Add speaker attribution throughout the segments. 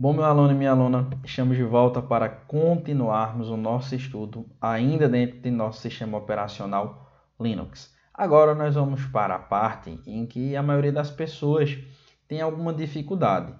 Speaker 1: Bom, meu aluno e minha aluna, estamos de volta para continuarmos o nosso estudo ainda dentro de nosso sistema operacional Linux. Agora nós vamos para a parte em que a maioria das pessoas tem alguma dificuldade,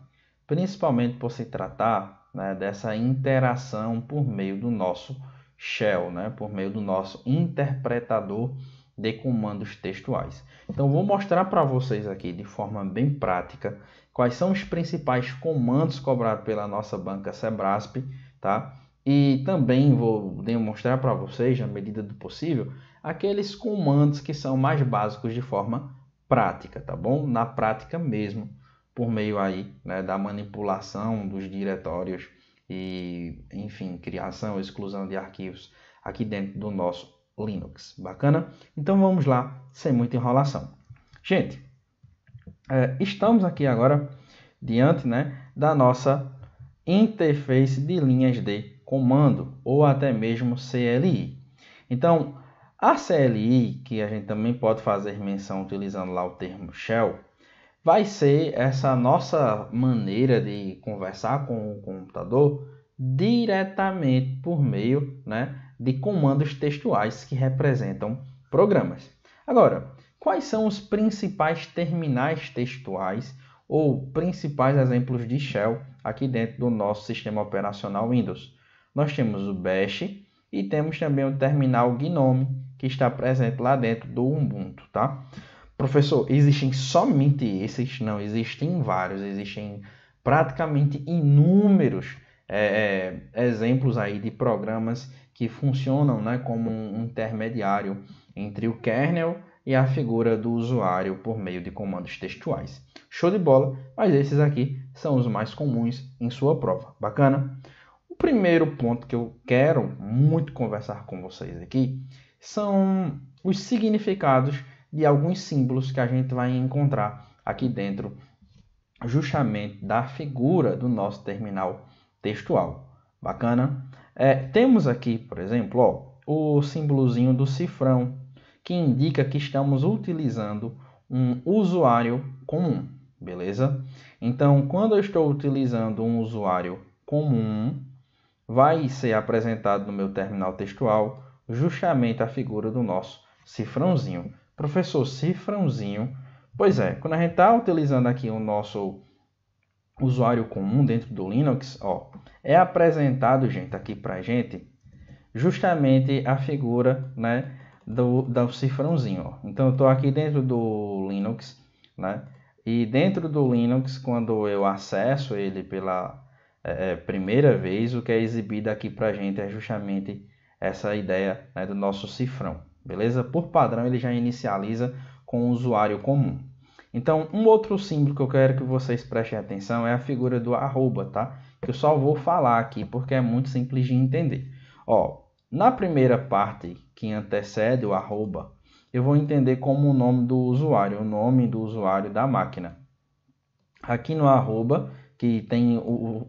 Speaker 1: principalmente por se tratar, dessa interação por meio do nosso shell, por meio do nosso interpretador de comandos textuais. Então, vou mostrar para vocês aqui de forma bem prática quais são os principais comandos cobrados pela nossa banca Sebrasp, tá? E também vou demonstrar para vocês, na medida do possível, aqueles comandos que são mais básicos de forma prática, tá bom? Na prática mesmo, por meio aí, da manipulação dos diretórios e, enfim, criação e exclusão de arquivos aqui dentro do nosso Linux. Bacana? Então vamos lá, sem muita enrolação. Gente, estamos aqui agora diante da nossa interface de linhas de comando, ou até mesmo CLI. Então, a CLI, que a gente também pode fazer menção utilizando lá o termo shell, vai ser essa nossa maneira de conversar com o computador diretamente por meio de comandos textuais que representam programas. Agora, quais são os principais terminais textuais ou principais exemplos de shell aqui dentro do nosso sistema operacional Windows? Nós temos o Bash e temos também o terminal GNOME, que está presente lá dentro do Ubuntu, tá? Professor, existem somente esses? Não, existem vários, existem praticamente inúmeros exemplos aí de programas que funcionam como um intermediário entre o kernel e a figura do usuário por meio de comandos textuais. Show de bola, mas esses aqui são os mais comuns em sua prova. Bacana? O primeiro ponto que eu quero muito conversar com vocês aqui são os significados de alguns símbolos que a gente vai encontrar aqui dentro justamente da figura do nosso terminal textual. Bacana? Temos aqui, por exemplo, o símbolozinho do cifrão, que indica que estamos utilizando um usuário comum, beleza? Então, quando eu estou utilizando um usuário comum, vai ser apresentado no meu terminal textual justamente a figura do nosso cifrãozinho. Professor, cifrãozinho. Pois é, quando a gente está utilizando aqui o nosso usuário comum dentro do Linux, é apresentado, gente, aqui para gente justamente a figura do cifrãozinho. Então, eu estou aqui dentro do Linux, e dentro do Linux, quando eu acesso ele pela primeira vez, o que é exibido aqui para a gente é justamente essa ideia do nosso cifrão, beleza? Por padrão, ele já inicializa com o usuário comum. Então, um outro símbolo que eu quero que vocês prestem atenção é a figura do arroba, tá? Que eu só vou falar aqui porque é muito simples de entender. Na primeira parte que antecede o arroba, eu vou entender como o nome do usuário, o nome do usuário da máquina. Aqui no arroba, que tem o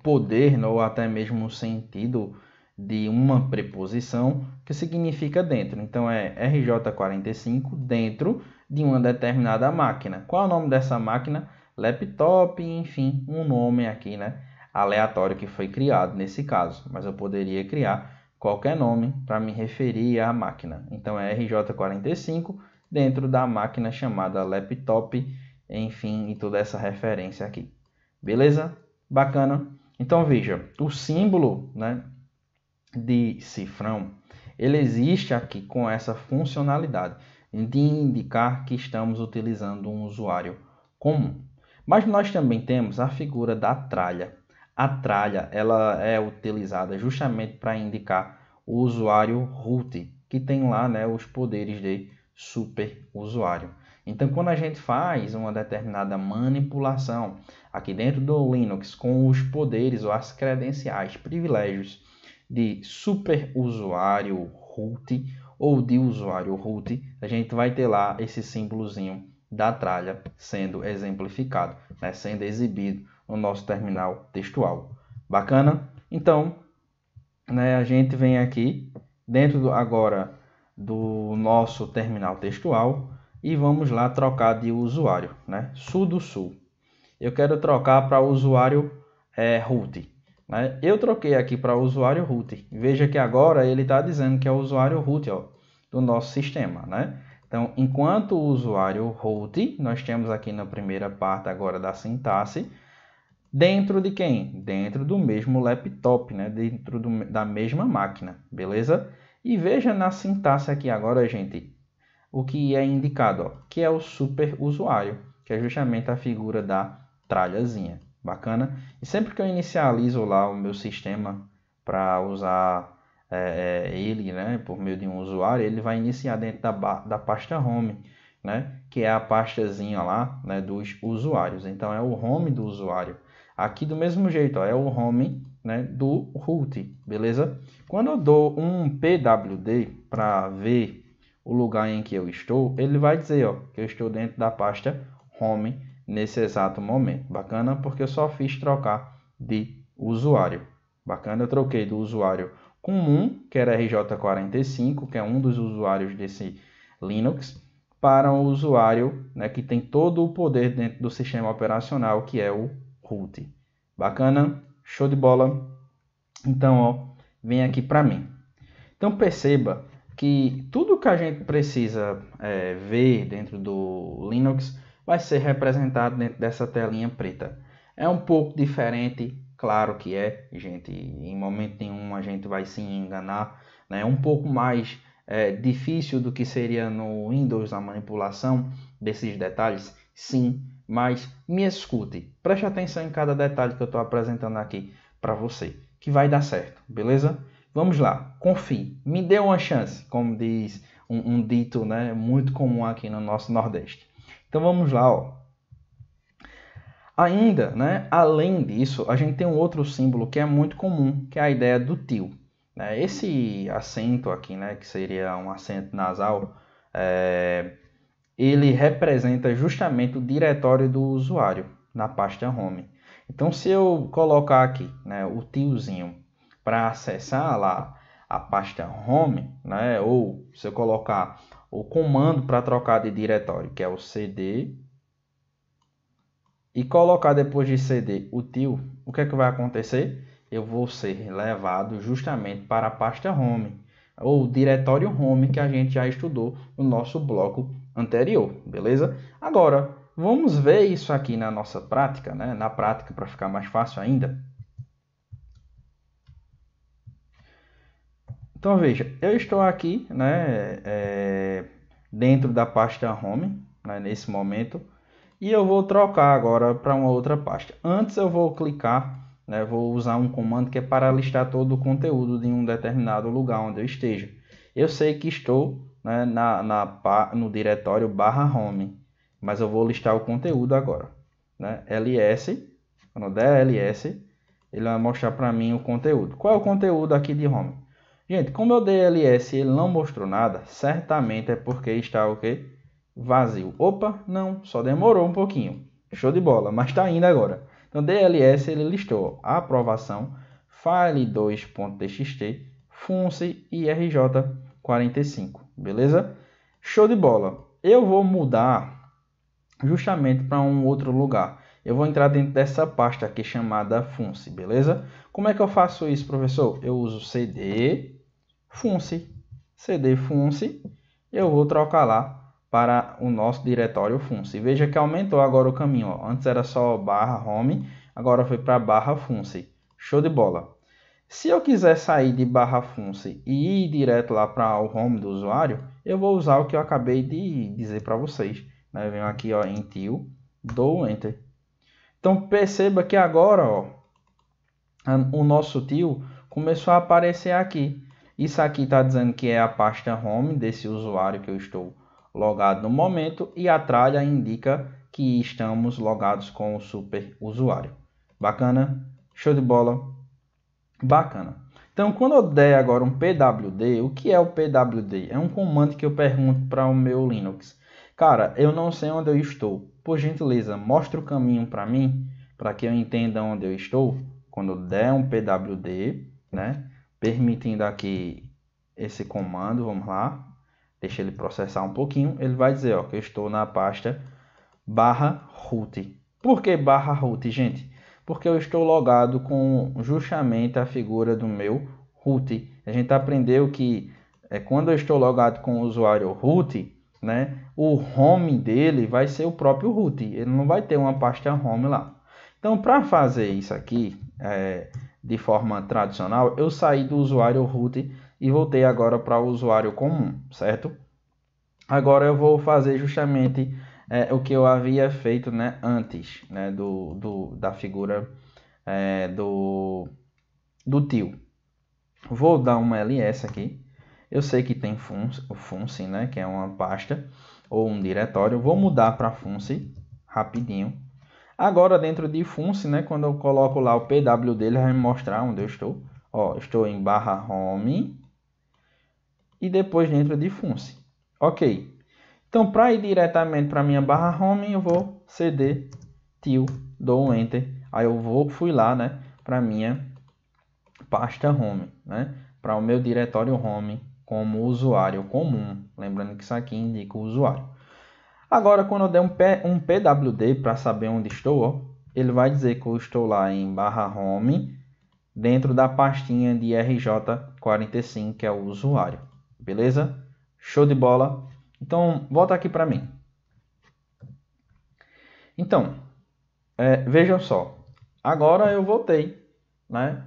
Speaker 1: poder ou até mesmo o sentido de uma preposição que significa dentro. Então, é RJ45 dentro de uma determinada máquina. Qual é o nome dessa máquina? Laptop, enfim, um nome aqui, aleatório que foi criado nesse caso. Mas eu poderia criar qualquer nome para me referir à máquina. Então, é RJ45 dentro da máquina chamada laptop, enfim, e toda essa referência aqui. Beleza? Bacana? Então, veja, o símbolo, de cifrão, ele existe aqui com essa funcionalidade de indicar que estamos utilizando um usuário comum. Mas nós também temos a figura da tralha. A tralha, ela é utilizada justamente para indicar o usuário root, que tem lá os poderes de super usuário. Então, quando a gente faz uma determinada manipulação aqui dentro do Linux com os poderes ou as credenciais, privilégios de super usuário root ou de usuário root, a gente vai ter lá esse símbolozinho da tralha sendo exemplificado, sendo exibido no nosso terminal textual. Bacana? Então, a gente vem aqui dentro agora do nosso terminal textual e vamos lá trocar de usuário, sudo sul. eu quero trocar para o usuário root. Né? Eu troquei aqui para o usuário root. Veja que agora ele está dizendo que é o usuário root do nosso sistema. Né? Então, enquanto o usuário root, nós temos aqui na primeira parte agora da sintaxe, dentro de quem? Dentro do mesmo laptop, né? Dentro da mesma máquina, beleza? E veja na sintaxe aqui agora, gente, o que é indicado, ó, que é o super usuário, que é justamente a figura da tralhazinha. Bacana? E sempre que eu inicializo lá o meu sistema para usar ele, né, por meio de um usuário, ele vai iniciar dentro da pasta home, né, que é a pastazinha lá, né, dos usuários. Então é o home do usuário. Aqui do mesmo jeito, ó, é o home, né, do root, beleza? Quando eu dou um pwd para ver o lugar em que eu estou, ele vai dizer, ó, que eu estou dentro da pasta home nesse exato momento. Bacana, porque eu só fiz trocar de usuário. Bacana, eu troquei do usuário comum, que era RJ45, que é um dos usuários desse Linux, para um usuário, né, que tem todo o poder dentro do sistema operacional, que é o root. Bacana, show de bola. Então, ó, vem aqui para mim. Então perceba que tudo que a gente precisa ver dentro do Linux vai ser representado dentro dessa telinha preta. É um pouco diferente, claro que é, gente, em momento nenhum a gente vai se enganar, né? É um pouco mais difícil do que seria no Windows a manipulação desses detalhes, sim, mas me escute, preste atenção em cada detalhe que eu estou apresentando aqui para você, que vai dar certo, beleza? Vamos lá, confie, me dê uma chance, como diz um dito, né, muito comum aqui no nosso Nordeste. Então vamos lá, ó. Ainda, né, além disso, a gente tem um outro símbolo que é muito comum, que é a ideia do til. Né? Esse acento aqui, né, que seria um acento nasal, ele representa justamente o diretório do usuário na pasta home. Então, se eu colocar aqui, né, o tilzinho para acessar lá a pasta home, né, ou se eu colocar o comando para trocar de diretório, que é o cd, e colocar depois de cd o til, o que é que vai acontecer? Eu vou ser levado justamente para a pasta home, ou diretório home que a gente já estudou no nosso bloco anterior, beleza? Agora, vamos ver isso aqui na nossa prática, né? Na prática, para ficar mais fácil ainda. Então, veja, eu estou aqui, né, dentro da pasta home, né, nesse momento, e eu vou trocar agora para uma outra pasta. Antes eu vou clicar, né, vou usar um comando que é para listar todo o conteúdo de um determinado lugar onde eu esteja. Eu sei que estou, né, no diretório /home, mas eu vou listar o conteúdo agora. Né? ls, quando der ls, ele vai mostrar para mim o conteúdo. Qual é o conteúdo aqui de home? Gente, como eu dei ls e ele não mostrou nada, certamente é porque está o quê? Vazio. Opa, não, só demorou um pouquinho. Show de bola, mas está indo agora. Então, DLS ele listou a aprovação, file2.txt, func e rj45, beleza? Show de bola. Eu vou mudar justamente para um outro lugar. Eu vou entrar dentro dessa pasta aqui chamada func, beleza? Como é que eu faço isso, professor? Eu uso cd func, eu vou trocar lá para o nosso diretório func. Veja que aumentou agora o caminho. Ó. Antes era só /home, agora foi para /func. Show de bola. Se eu quiser sair de /func e ir direto lá para o home do usuário, eu vou usar o que eu acabei de dizer para vocês. Né? Eu venho aqui ó, em til, dou Enter. Então perceba que agora ó, o nosso til começou a aparecer aqui. Isso aqui está dizendo que é a pasta home desse usuário que eu estou logado no momento e a tralha indica que estamos logados com o super usuário. Bacana? Show de bola? Bacana. Então, quando eu der agora um pwd, o que é o pwd? É um comando que eu pergunto para o meu Linux. Cara, eu não sei onde eu estou. Por gentileza, mostra o caminho para mim, para que eu entenda onde eu estou. Quando eu der um pwd, né, permitindo aqui esse comando, vamos lá. Deixa ele processar um pouquinho. Ele vai dizer ó, que eu estou na pasta /root. Por que barra root, gente? Porque eu estou logado com justamente a figura do meu root. A gente aprendeu que quando eu estou logado com o usuário root, né, o home dele vai ser o próprio root. Ele não vai ter uma pasta home lá. Então, para fazer isso aqui de forma tradicional, eu saí do usuário root e voltei agora para o usuário comum, certo? Agora eu vou fazer justamente o que eu havia feito, né, antes, né, da figura do tio. Vou dar uma ls aqui. Eu sei que tem o func, né, que é uma pasta ou um diretório. Vou mudar para func rapidinho. Agora dentro de func, né, quando eu coloco lá o pw dele, vai me mostrar onde eu estou. Ó, estou em /home e depois dentro de func. Ok. Então, para ir diretamente para minha /home, eu vou cd til, dou um enter. Aí eu fui lá, né, para minha pasta home, né, para o meu diretório home como usuário comum. Lembrando que isso aqui indica o usuário. Agora, quando eu der um pwd para saber onde estou, ó, ele vai dizer que eu estou lá em /home dentro da pastinha de rj45, que é o usuário. Beleza? Show de bola. Então, volta aqui para mim. Então, vejam só. Agora eu voltei, né,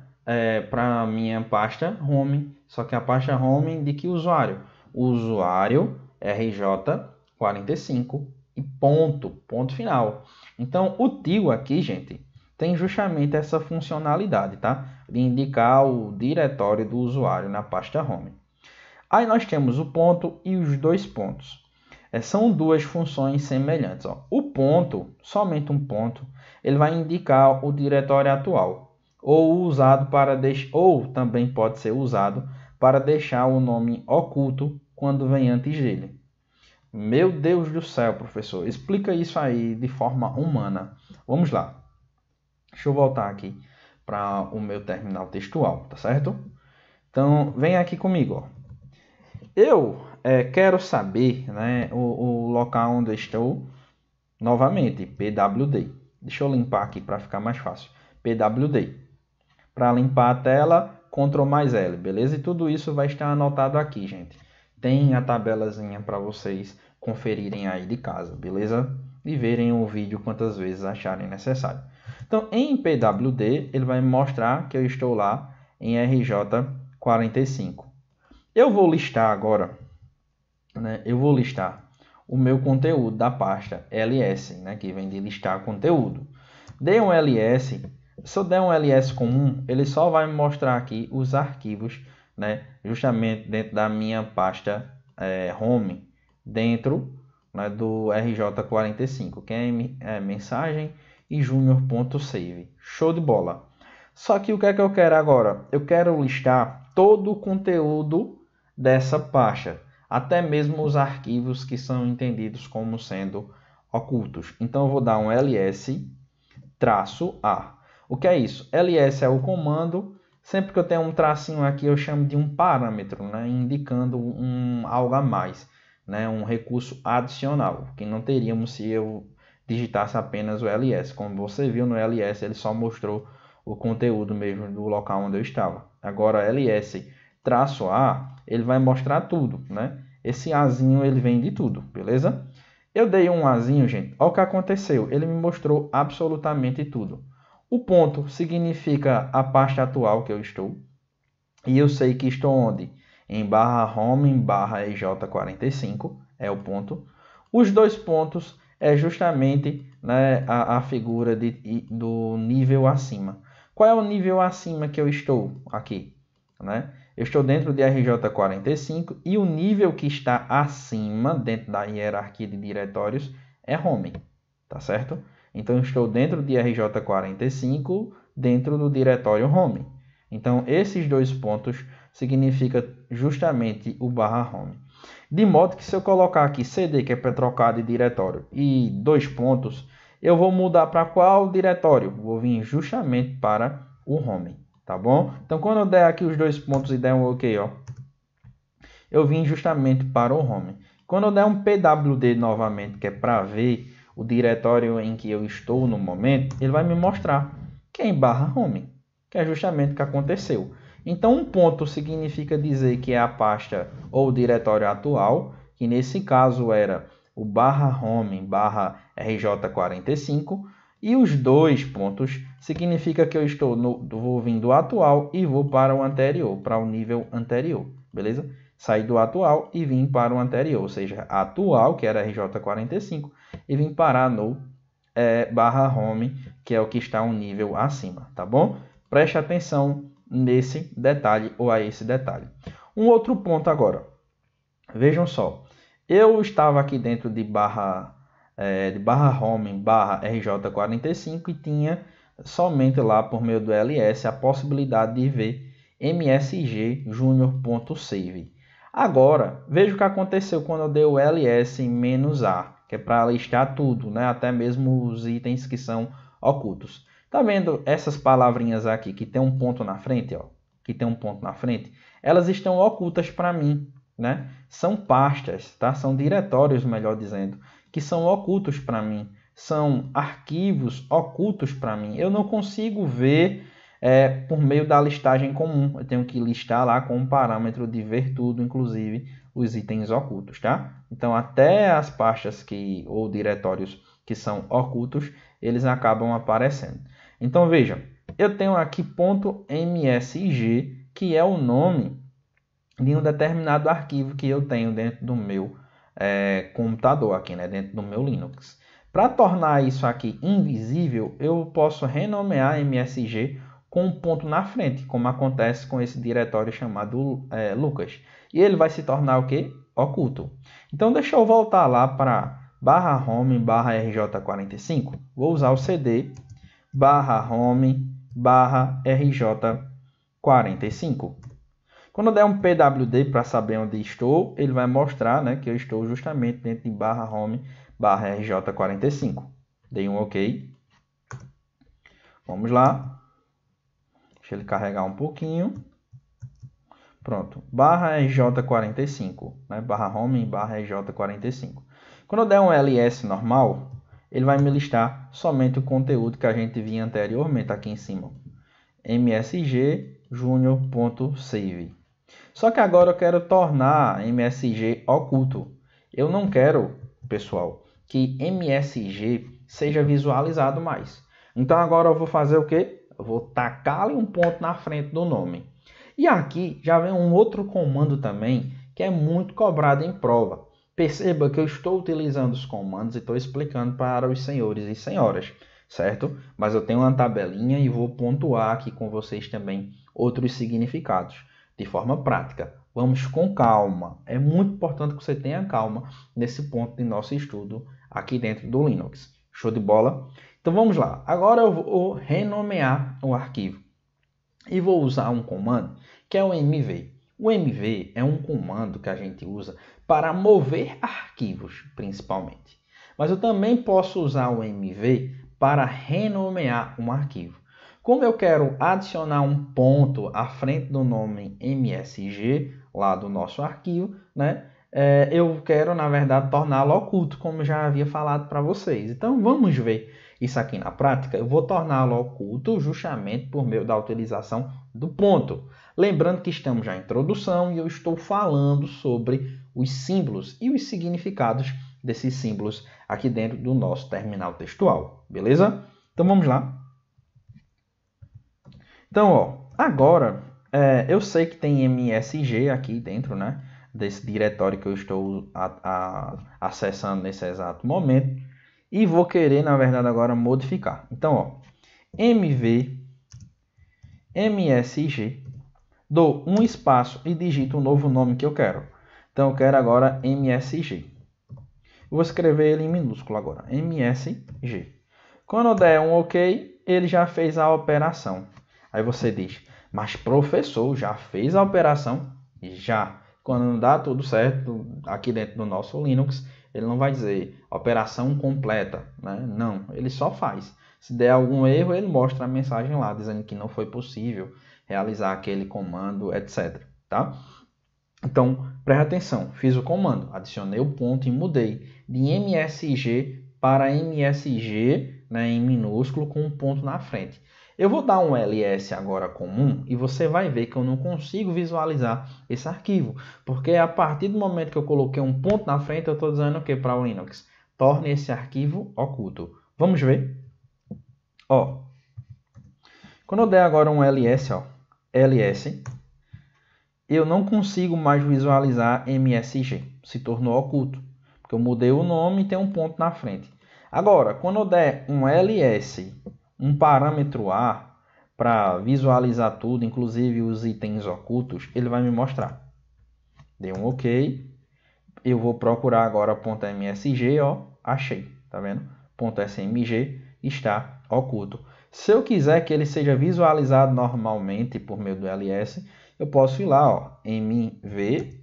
Speaker 1: para a minha pasta home. Só que a pasta home de que usuário? Usuário RJ45 e ponto final. Então, o tio aqui, gente, tem justamente essa funcionalidade, tá? De indicar o diretório do usuário na pasta home. Aí nós temos o ponto e os dois pontos. São duas funções semelhantes. Ó. O ponto, somente um ponto, ele vai indicar o diretório atual, ou usado para ou também pode ser usado para deixar o nome oculto quando vem antes dele. Meu Deus do céu, professor, explica isso aí de forma humana. Vamos lá. Deixa eu voltar aqui para o meu terminal textual, tá certo? Então, vem aqui comigo, ó. Eu quero saber, né, o local onde eu estou, novamente, pwd. Deixa eu limpar aqui para ficar mais fácil. pwd. Para limpar a tela, Ctrl mais L, beleza? E tudo isso vai estar anotado aqui, gente. Tem a tabelazinha para vocês conferirem aí de casa, beleza? E verem o vídeo quantas vezes acharem necessário. Então, em pwd, ele vai mostrar que eu estou lá em RJ45. Eu vou listar agora, né? Eu vou listar o meu conteúdo da pasta ls, né? Que vem de listar conteúdo. Dei um ls, se eu der um ls comum, ele só vai me mostrar aqui os arquivos, né? Justamente dentro da minha pasta home, dentro, né, do RJ45, que é mensagem e junior.save. Show de bola! Só que o que é que eu quero agora? Eu quero listar todo o conteúdo dessa pasta, até mesmo os arquivos que são entendidos como sendo ocultos. Então eu vou dar um ls-a. O que é isso? ls é o comando. Sempre que eu tenho um tracinho aqui, eu chamo de um parâmetro, né? Indicando algo a mais, né? Um recurso adicional, que não teríamos se eu digitasse apenas o ls. Como você viu no ls, ele só mostrou o conteúdo mesmo do local onde eu estava. Agora, ls-a, ele vai mostrar tudo, né? Esse azinho, ele vem de tudo, beleza? Eu dei um azinho, gente. Olha o que aconteceu. Ele me mostrou absolutamente tudo. O ponto significa a pasta atual que eu estou. E eu sei que estou onde? Em /home, em /rj45, é o ponto. Os dois pontos é justamente, né, a figura do nível acima. Qual é o nível acima que eu estou aqui? Né? Eu estou dentro de RJ45 e o nível que está acima, dentro da hierarquia de diretórios, é home. Tá certo? Então, eu estou dentro de RJ45, dentro do diretório home. Então, esses dois pontos significam justamente o /home. De modo que se eu colocar aqui cd, que é para trocar de diretório, e dois pontos, eu vou mudar para qual diretório? Vou vir justamente para o home, tá bom? Então, quando eu der aqui os dois pontos e der um OK, ó, eu vim justamente para o home. Quando eu der um pwd novamente, que é para ver o diretório em que eu estou no momento, ele vai me mostrar que é em /home, que é justamente o que aconteceu. Então, um ponto significa dizer que é a pasta ou o diretório atual, que nesse caso era o /home /rj45, e os 2 pontos significa que eu vou vir do atual e vou para o anterior, para o nível anterior, beleza? Saí do atual e vim para o anterior, ou seja, atual, que era RJ45, e vim parar no /home, que é o que está um nível acima, tá bom? Preste atenção nesse detalhe ou a esse detalhe. Um outro ponto agora. Vejam só. Eu estava aqui dentro de /home /rj45 e tinha somente lá por meio do ls a possibilidade de ver msg junior.save. Agora, veja o que aconteceu quando eu dei o ls-a, que é para listar tudo, né? Até mesmo os itens que são ocultos. Tá vendo essas palavrinhas aqui que tem um ponto na frente, ó? Que tem um ponto na frente? Elas estão ocultas para mim, né? São pastas, tá? São diretórios, melhor dizendo, que são ocultos para mim. São arquivos ocultos para mim. Eu não consigo ver por meio da listagem comum. Eu tenho que listar lá com um parâmetro de ver tudo, inclusive os itens ocultos, tá? Então, até as pastas ou diretórios que são ocultos, eles acabam aparecendo. Então, veja, eu tenho aqui .msg, que é o nome de um determinado arquivo que eu tenho dentro do meu computador, aqui, né, dentro do meu Linux. Para tornar isso aqui invisível, eu posso renomear msg com um ponto na frente, como acontece com esse diretório chamado Lucas. E ele vai se tornar o quê? Oculto. Então, deixa eu voltar lá para /home /rj45. Vou usar o cd /home /rj45. Quando eu der um pwd para saber onde estou, ele vai mostrar, né, que eu estou justamente dentro de /home /rj45. Dei um OK. Vamos lá. Deixa ele carregar um pouquinho. Pronto. /rj45, né, /home /rj45. Quando eu der um ls normal, ele vai me listar somente o conteúdo que a gente vinha anteriormente aqui em cima. msg junior.save. Só que agora eu quero tornar msg oculto. Eu não quero, pessoal, que msg seja visualizado mais. Então agora eu vou fazer o quê? Eu vou tacar ali um ponto na frente do nome. E aqui já vem um outro comando também que é muito cobrado em prova. Perceba que eu estou utilizando os comandos e estou explicando para os senhores e senhoras, certo? Mas eu tenho uma tabelinha e vou pontuar aqui com vocês também outros significados, de forma prática. Vamos com calma. É muito importante que você tenha calma nesse ponto de nosso estudo aqui dentro do Linux. Show de bola? Então vamos lá. Agora eu vou renomear o arquivo e vou usar um comando que é o mv. O mv é um comando que a gente usa para mover arquivos, principalmente. Mas eu também posso usar o mv para renomear um arquivo. Como eu quero adicionar um ponto à frente do nome msg, lá do nosso arquivo, né? Eu quero, na verdade, torná-lo oculto, como já havia falado para vocês. Então, vamos ver isso aqui na prática. Eu vou torná-lo oculto justamente por meio da utilização do ponto. Lembrando que estamos já em introdução e eu estou falando sobre os símbolos e os significados desses símbolos aqui dentro do nosso terminal textual. Beleza? Então, vamos lá. Então, ó, agora eu sei que tem msg aqui dentro, né, desse diretório que eu estou acessando nesse exato momento e vou querer, na verdade, agora modificar. Então, ó, mv msg, dou um espaço e digito o novo nome que eu quero. Então, eu quero agora msg. Vou escrever ele em minúsculo agora, msg. Quando eu der um OK, ele já fez a operação. Aí você diz, mas professor, já fez a operação? Já. Quando não dá tudo certo aqui dentro do nosso Linux, ele não vai dizer operação completa, né? Não, ele só faz. Se der algum erro, ele mostra a mensagem lá, dizendo que não foi possível realizar aquele comando, etc. Tá? Então, preste atenção, fiz o comando, adicionei o ponto e mudei de msg para MSG, né, em minúsculo com um ponto na frente. Eu vou dar um ls agora comum e você vai ver que eu não consigo visualizar esse arquivo, porque a partir do momento que eu coloquei um ponto na frente, eu estou dizendo o que para o Linux? Torne esse arquivo oculto. Vamos ver? Ó, quando eu der agora um ls, ó, ls, eu não consigo mais visualizar MSG, se tornou oculto, porque eu mudei o nome e tem um ponto na frente. Agora, quando eu der um ls, um parâmetro A, para visualizar tudo, inclusive os itens ocultos, ele vai me mostrar. Dei um OK. Eu vou procurar agora .msg, ó, achei, tá vendo? .smg está oculto. Se eu quiser que ele seja visualizado normalmente por meio do ls, eu posso ir lá, ó, mv,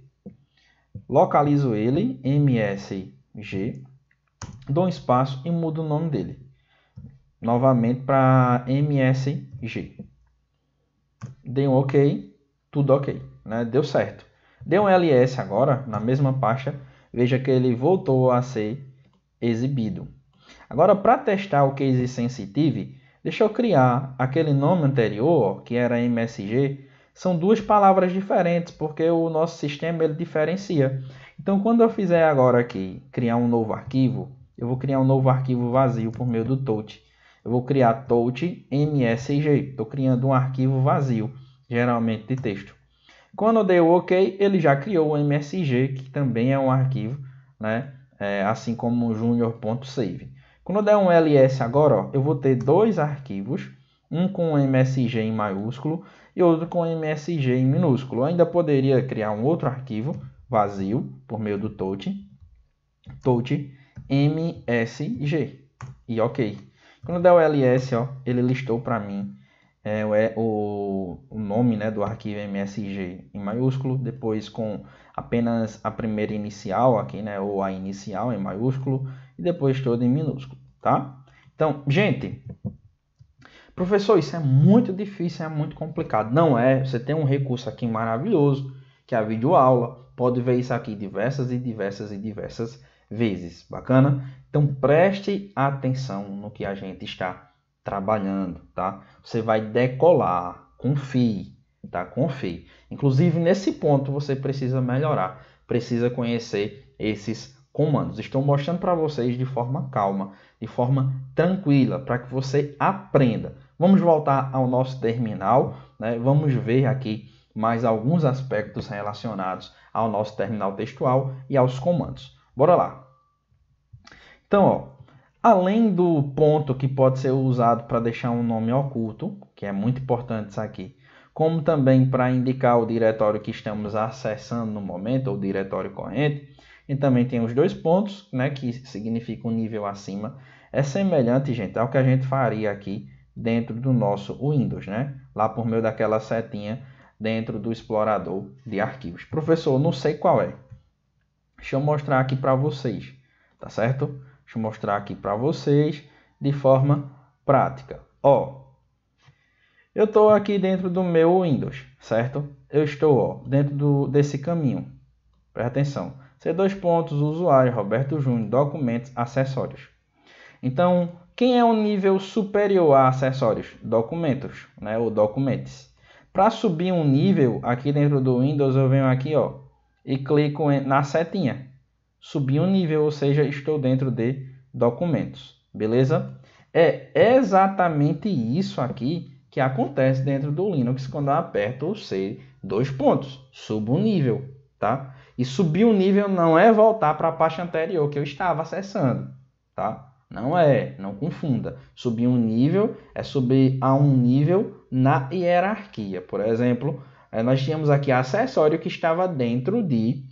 Speaker 1: localizo ele, msg, dou um espaço e mudo o nome dele. Novamente para msg. Dei um OK, tudo OK, né? Deu certo. Dei um ls agora, na mesma pasta, veja que ele voltou a ser exibido. Agora, para testar o case sensitive, deixa eu criar aquele nome anterior, que era msg. São duas palavras diferentes, porque o nosso sistema ele diferencia. Então, quando eu fizer agora aqui, criar um novo arquivo, eu vou criar um novo arquivo vazio por meio do touch. Eu vou criar touch msg. Estou criando um arquivo vazio, geralmente de texto. Quando eu dei o OK, ele já criou o msg, que também é um arquivo, né? Assim como o junior.save. Quando eu der um ls agora, ó, eu vou ter dois arquivos, um com msg em maiúsculo e outro com msg em minúsculo. Eu ainda poderia criar um outro arquivo vazio por meio do touch msg e OK. Quando eu der o ls, ó, ele listou para mim o nome, né, do arquivo msg em maiúsculo, depois com apenas a primeira inicial aqui, né, ou a inicial em maiúsculo, e depois todo em minúsculo, tá? Então, gente, professor, isso é muito difícil, é muito complicado. Não é, você tem um recurso aqui maravilhoso, que é a videoaula, pode ver isso aqui diversas vezes, bacana? Então, preste atenção no que a gente está trabalhando, tá? Você vai decolar, confie, tá? Confie. Inclusive, nesse ponto, você precisa melhorar, precisa conhecer esses comandos. Estou mostrando para vocês de forma calma, de forma tranquila, para que você aprenda. Vamos voltar ao nosso terminal, né? Vamos ver aqui mais alguns aspectos relacionados ao nosso terminal textual e aos comandos. Bora lá. Então, ó, além do ponto que pode ser usado para deixar um nome oculto, que é muito importante isso aqui, como também para indicar o diretório que estamos acessando no momento, ou diretório corrente, e também tem os dois pontos, né, que significa um nível acima. É semelhante, gente, ao que a gente faria aqui dentro do nosso Windows, né? Lá por meio daquela setinha dentro do explorador de arquivos. Professor, não sei qual é. Deixa eu mostrar aqui para vocês, tá certo? Deixa eu mostrar aqui para vocês de forma prática. Ó, eu estou aqui dentro do meu Windows, certo? Eu estou, ó, dentro desse caminho. Presta atenção. C2 pontos, usuário, Roberto Júnior, documentos, acessórios. Então, quem é o nível superior a acessórios? Documentos, né? Ou documents. Para subir um nível, aqui dentro do Windows, eu venho aqui, ó, e clico na setinha. Subir um nível, ou seja, estou dentro de documentos, beleza? É exatamente isso aqui que acontece dentro do Linux quando eu aperto o C2 pontos. Subo um nível, tá? E subir um nível não é voltar para a pasta anterior que eu estava acessando, tá? Não é, não confunda. Subir um nível é subir a um nível na hierarquia. Por exemplo, nós tínhamos aqui acessório que estava dentro de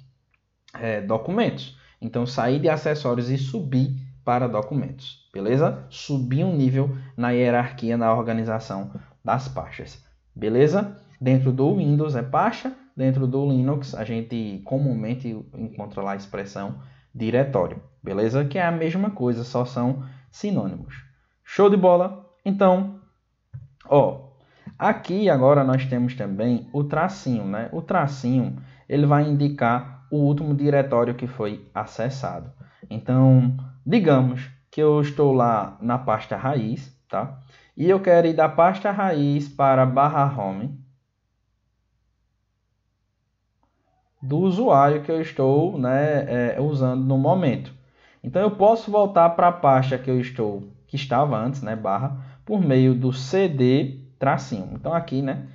Speaker 1: documentos. Então, sair de acessórios e subir para documentos, beleza? Subir um nível na hierarquia, na organização das pastas, beleza? Dentro do Windows é pasta, dentro do Linux a gente comumente encontra lá a expressão diretório, beleza? Que é a mesma coisa, só são sinônimos. Show de bola? Então, ó, aqui agora nós temos também o tracinho, né? O tracinho, ele vai indicar o último diretório que foi acessado. Então, digamos que eu estou lá na pasta raiz, tá? E eu quero ir da pasta raiz para /home do usuário que eu estou, né, usando no momento. Então eu posso voltar para a pasta que estava antes, né, barra, por meio do cd tracinho. Então aqui, né,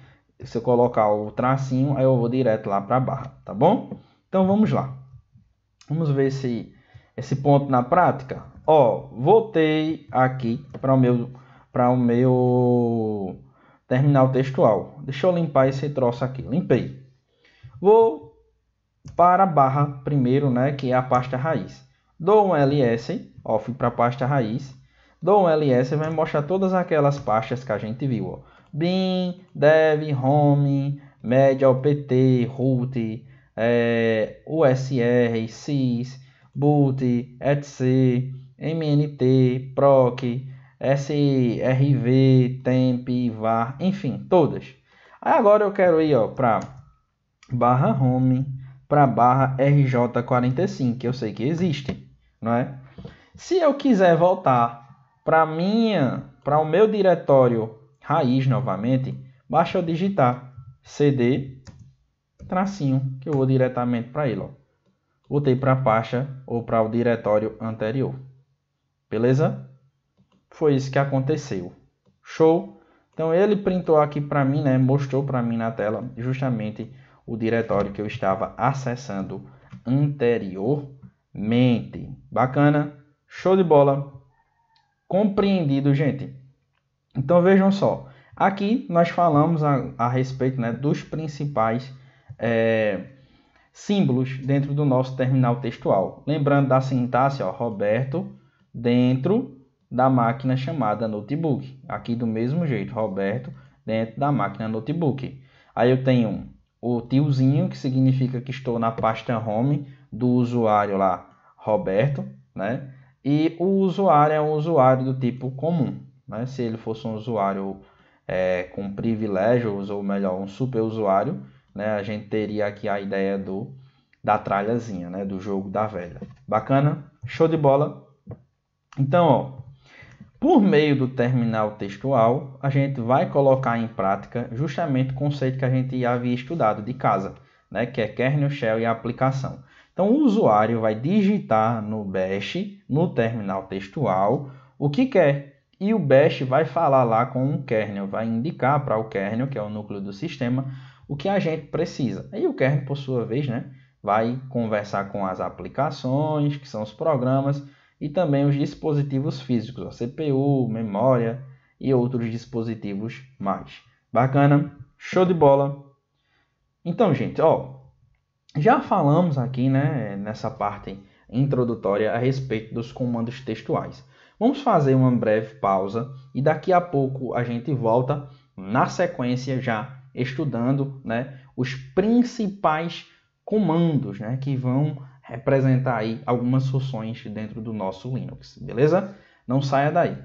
Speaker 1: se eu colocar o tracinho, aí eu vou direto lá para a barra, tá bom? Então vamos lá. Vamos ver esse ponto na prática. Ó, voltei aqui para o meu terminal textual. Deixa eu limpar esse troço aqui. Limpei. Vou para a barra primeiro, né, que é a pasta raiz. Dou um ls, ó, fui para a pasta raiz. Dou um ls, vai mostrar todas aquelas pastas que a gente viu, ó. Bin, dev, home, media, opt, root, usr, sys, boot, etc, mnt, proc, srv, temp, var, enfim, todas. Aí agora eu quero ir, ó, para barra home, para barra RJ45, que eu sei que existe, não é? Se eu quiser voltar para o meu diretório raiz novamente, basta eu digitar cd tracinho, que eu vou diretamente para ele, ó. Voltei para a pasta ou para o diretório anterior. Beleza? Foi isso que aconteceu. Show? Então ele printou aqui para mim, né? Mostrou para mim na tela justamente o diretório que eu estava acessando anteriormente. Bacana? Show de bola? Compreendido, gente? Então vejam só. Aqui nós falamos a respeito, né, dos principais símbolos dentro do nosso terminal textual. Lembrando da sintaxe, ó, Roberto dentro da máquina chamada notebook. Aqui do mesmo jeito, Roberto dentro da máquina notebook. Aí eu tenho o tiozinho, que significa que estou na pasta home do usuário lá, Roberto, né? E o usuário é um usuário do tipo comum, né? Se ele fosse um usuário com privilégios, ou melhor, um super usuário, né? A gente teria aqui a ideia da tralhazinha, né? Do jogo da velha. Bacana? Show de bola? Então, ó, por meio do terminal textual, a gente vai colocar em prática justamente o conceito que a gente havia estudado de casa, né? Que é kernel, shell e aplicação. Então, o usuário vai digitar no bash, no terminal textual, o que quer. E o bash vai falar lá com o kernel, vai indicar para o kernel, que é o núcleo do sistema, o que a gente precisa. Aí o kernel, por sua vez, né, vai conversar com as aplicações, que são os programas, e também os dispositivos físicos, ó, CPU, memória e outros dispositivos mais. Bacana? Show de bola! Então, gente, ó, já falamos aqui, né, nessa parte introdutória a respeito dos comandos textuais. Vamos fazer uma breve pausa e daqui a pouco a gente volta na sequência já estudando, né, os principais comandos, né, que vão representar aí algumas funções dentro do nosso Linux, beleza? Não saia daí.